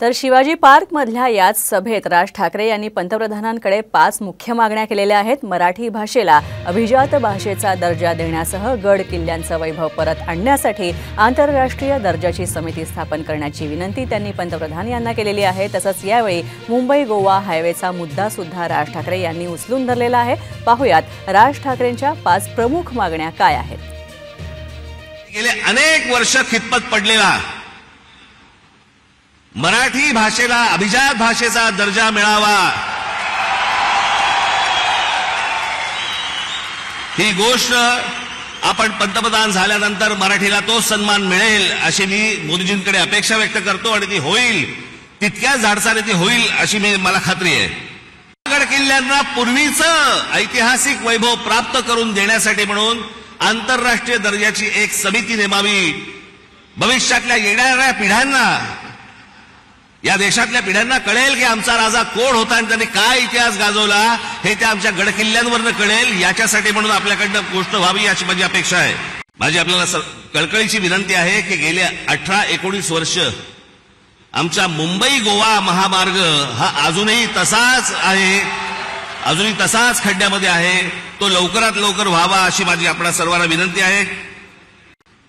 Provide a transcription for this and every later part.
तर शिवाजी पार्क मधल्या याच सभेत राज ठाकरे यांनी पंतप्रधानांकडे 5 मुख्य मागण्या केलेल्या आहेत। मराठी भाषेला अभिजात भाषेचा दर्जा देण्यासह गड किल्ल्यांचं वैभव परत आणण्यासाठी आंतरराष्ट्रीय दर्जाची समिती स्थापन करण्याची विनंती त्यांनी पंतप्रधान यांना केलेली आहे। तसंच यावेळी मुंबई गोवा हायवेचा मुद्दा सुद्धा राज ठाकरे यांनी उचलून धरलेला आहे। पाहुयात राज ठाकरेंच्या 5 प्रमुख मागण्या काय आहेत। गेले अनेक वर्ष खितपत पडलेला मराठी भाषेला अभिजात भाषेचा दर्जा मिळावा, ही गोष्ट आपण पंतप्रधान झाल्यानंतर मराठीला तो सन्मान मिळेल अशी मी मोदीजींकडे अपेक्षा व्यक्त करतो आणि ती होईल, तितक्याच धाडसाने ती होईल अशी मला खात्री आहे। गड किल्ल्यांना पूर्वीचं ऐतिहासिक वैभव प्राप्त करून देण्यासाठी म्हणून आंतरराष्ट्रीय दर्जाची एक समिती नेमावी। भविष्यातल्या येणाऱ्या पिढ्यांना, या देशातल्या पिढ्यांना कळेल की आमचा राजा कोण होता आणि त्यांनी काय इतिहास गाजवला हे त्या आमच्या गडकिल्ल्यांवरनं कळेल। याच्यासाठी म्हणून आपल्याकडनं गोष्ट व्हावी अशी माझी अपेक्षा आहे। माझी आपल्याला कळकळीची विनंती आहे की गेल्या 18-19 वर्ष आमचा मुंबई गोवा महामार्ग हा अजूनही तसाच आहे, अजूनही तसाच खड्ड्यामध्ये आहे। तो लवकरात लवकर व्हावा अशी माझी आपल्या सर्वांना विनंती आहे।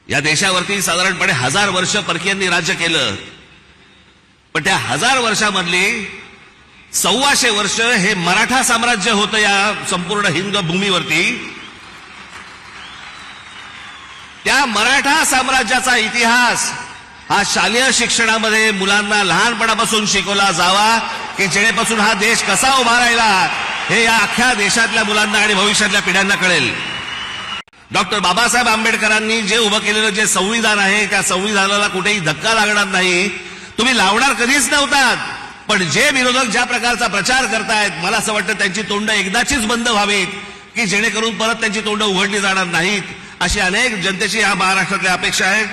या देशावरती साधारणपणे 1000 वर्ष परकीयांनी राज्य केलं, पण त्या 1000 वर्षामधली 1400 वर्ष हे मराठा साम्राज्य होतं या संपूर्ण हिंद भूमीवरती। त्या मराठा साम्राज्याचा इतिहास हा शालेय शिक्षणामध्ये मुलांना लहानपणापासून शिकवला जावा की जेणेपासून हा देश कसा उभा राहिला हे या अख्ख्या देशातल्या मुलांना आणि भविष्यातल्या पिढ्यांना कळेल। डॉक्टर बाबासाहेब आंबेडकरांनी जे उभं केलेलं जे संविधान आहे त्या संविधानाला कुठेही धक्का लागणार नाही, तुम्ही लावणार कधीच नव्हतात। पण जे विरोधक ज्या प्रकारचा प्रचार करतायत, मला असं वाटतं त्यांची तोंड एकदाचीच बंद व्हावीत की जेणेकरून परत त्यांची तोंड उघडली जाणार नाहीत, अशी अनेक जनतेची या महाराष्ट्रातल्या अपेक्षा आहे।